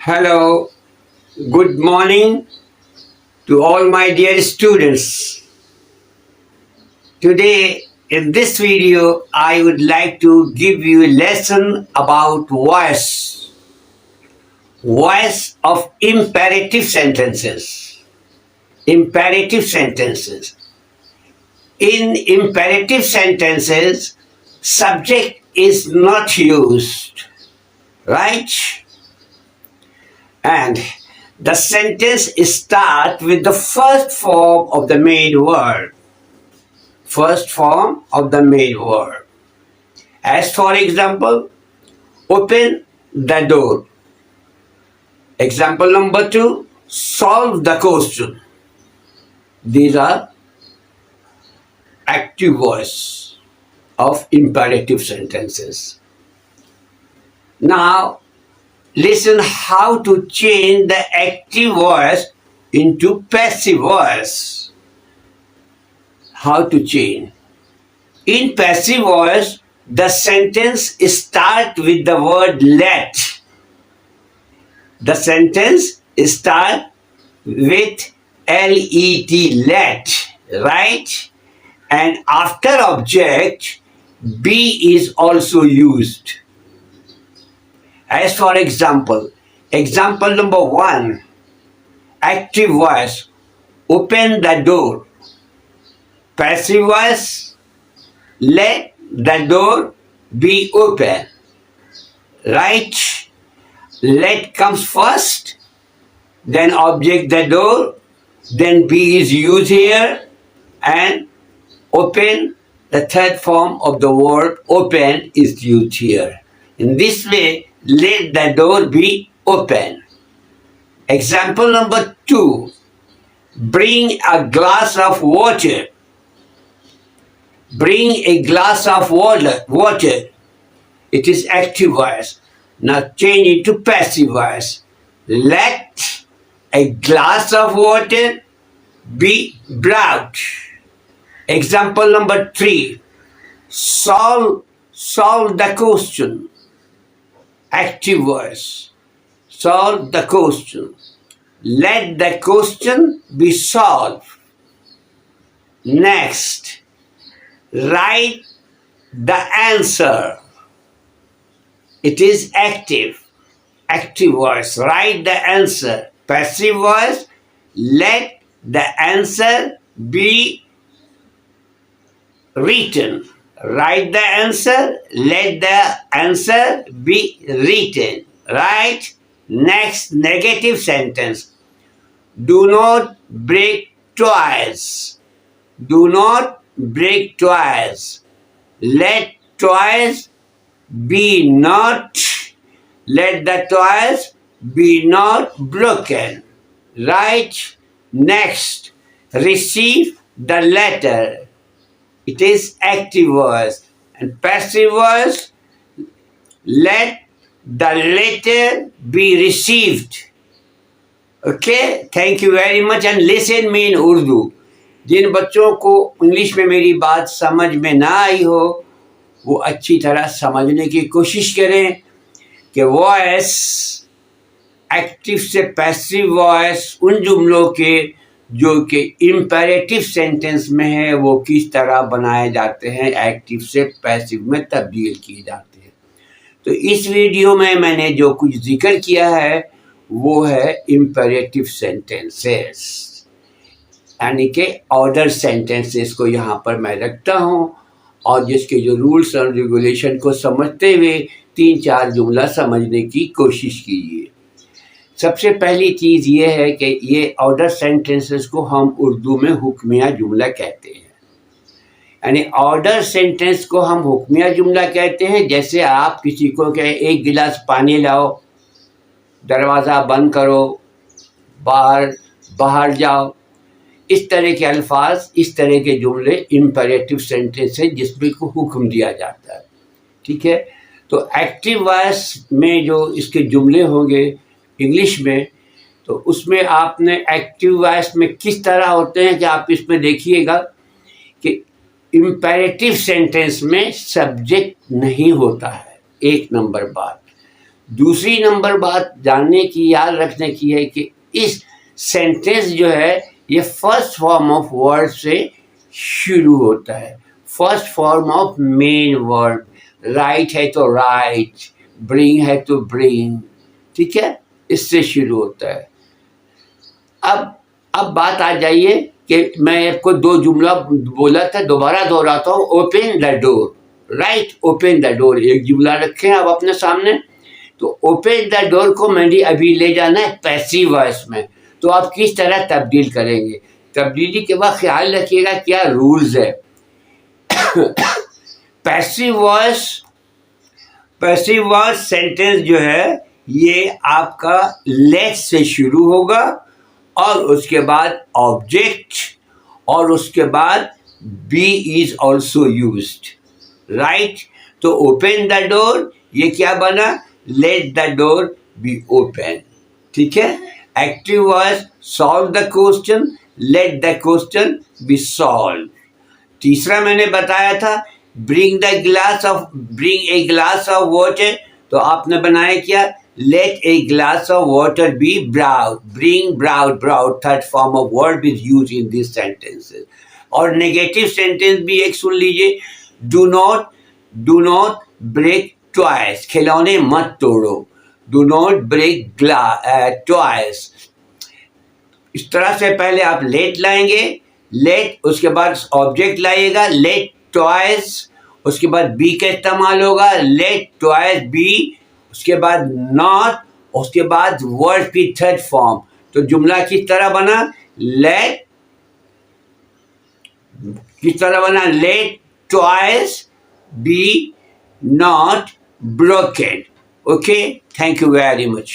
Hello, good morning to all my dear students. Today in this video, I would like to give you a lesson about voice of imperative sentences. Imperative sentences. In imperative sentences, subject is not used, right? And the sentence starts with the first form of the main word. First form of the main word. As for example, open the door. Example number 2, solve the question. These are active voice of imperative sentences. Now, listen how to change the active voice into passive voice. How to change? In passive voice, the sentence starts with the word let. The sentence starts with L-E-T, let, right? And after object, be is also used. As for example number 1, active voice, open the door. Passive voice, let the door be open. Right? Let comes first, then object the door, then be is used here, and open, the third form of the word open, is used here. In this way, let the door be open. Example number 2, bring a glass of water. Bring a glass of water. It is active voice. Now change it to passive voice. Let a glass of water be brought. Example number 3, solve the question. Active voice. Solve the question. Let the question be solved. Next, write the answer. It is active voice. Write the answer. Passive voice, let the answer be written. Write the answer, let the answer be written. Right? Next, negative sentence. Do not break toys. Do not break toys. Let toys be not. Let the toys be not broken. Right? Next, receive the letter. It is active voice. And passive voice, let the letter be received. Okay? Thank you very much and listen me in Urdu. जिन बच्चों को English में मेरी बात समझ में ना आई हो, वो अच्छी तरह समझने की कोशिश करें कि वॉइस एक्टिव से पैसिव वॉइस उन जुमलों के जो कि इम्पेरेटिव सेंटेंस में है वो किस तरह बनाए जाते हैं, एक्टिव से पैसिव में तब्दील किए जाते हैं. तो इस वीडियो में मैंने जो कुछ जिक्र किया है वो है इम्पेरेटिव सेंटेंसेस, यानी कि ऑर्डर सेंटेंसेस को यहाँ पर मैं रखता हूँ और जिसके जो रूल्स और रेगुलेशन को समझते हुए 3-4 जुमला समझने की कोशिश कीजिए. सबसे पहली चीज़ ये है कि ये ऑर्डर सेंटेंसेस को हम उर्दू में हुक्मिया जुमला कहते हैं. यानी ऑर्डर सेंटेंस को हम हुक्मिया जुमला कहते हैं. जैसे आप किसी को कहें एक गिलास पानी लाओ, दरवाज़ा बंद करो, बाहर जाओ, इस तरह के अल्फाज, इस तरह के जुमले इम्पेरेटिव सेंटेंस है जिसमें को हुक्म दिया जाता है. ठीक है. तो एक्टिव वॉइस में जो इसके जुमले होंगे इंग्लिश में, तो उसमें आपने एक्टिव वॉइस में किस तरह होते हैं कि आप इसमें देखिएगा कि इम्पेरेटिव सेंटेंस में सब्जेक्ट नहीं होता है. 1 नंबर बात. दूसरी नंबर बात जानने की, याद रखने की है कि इस सेंटेंस जो है ये फर्स्ट फॉर्म ऑफ वर्ड से शुरू होता है, first form of main word. Right है तो राइट, ब्रिंग है तो ब्रिंग, ठीक है, इससे शुरू होता है। अब बात आ जाइए कि मैं आपको दो जुमला बोला था, दोबारा दोहराता हूँ। Open the door, right, open the door एक जुमला रखें आप अपने सामने। तो ओपन द डोर को मैंने अभी ले जाना है पैसिव वॉइस में, तो आप किस तरह तब्दील करेंगे? तब्दीली के बाद ख्याल रखिएगा क्या रूल्स है। पैसिव वॉइस सेंटेंस जो है ये आपका लेट से शुरू होगा और उसके बाद ऑब्जेक्ट और उसके बाद B is also used, right. तो ओपन द डोर ये क्या बना? Let the door be open, ठीक है। Active voice solve the question, let the question be solve. तीसरा मैंने बताया था bring a glass of water, तो आपने बनाया क्या? Let a glass of water be brought, bring brought third form of word is use in this sentences. और negative sentence भी एक सुन लीजिए, डू नॉट ब्रेक टॉयज, खिलौने मत तोड़ो, डू नॉट ब्रेक टॉयज। इस तरह से पहले आप लेट लाएंगे, लेट उसके बाद ऑब्जेक्ट लाइएगा, लेट टॉयज, उसके बाद बी का इस्तेमाल होगा, लेट टॉयज बी, उसके बाद नॉट, उसके बाद वर्ड की थर्ड फॉर्म। तो जुमला किस तरह बना? Let toys be not broken. Okay, thank you very much.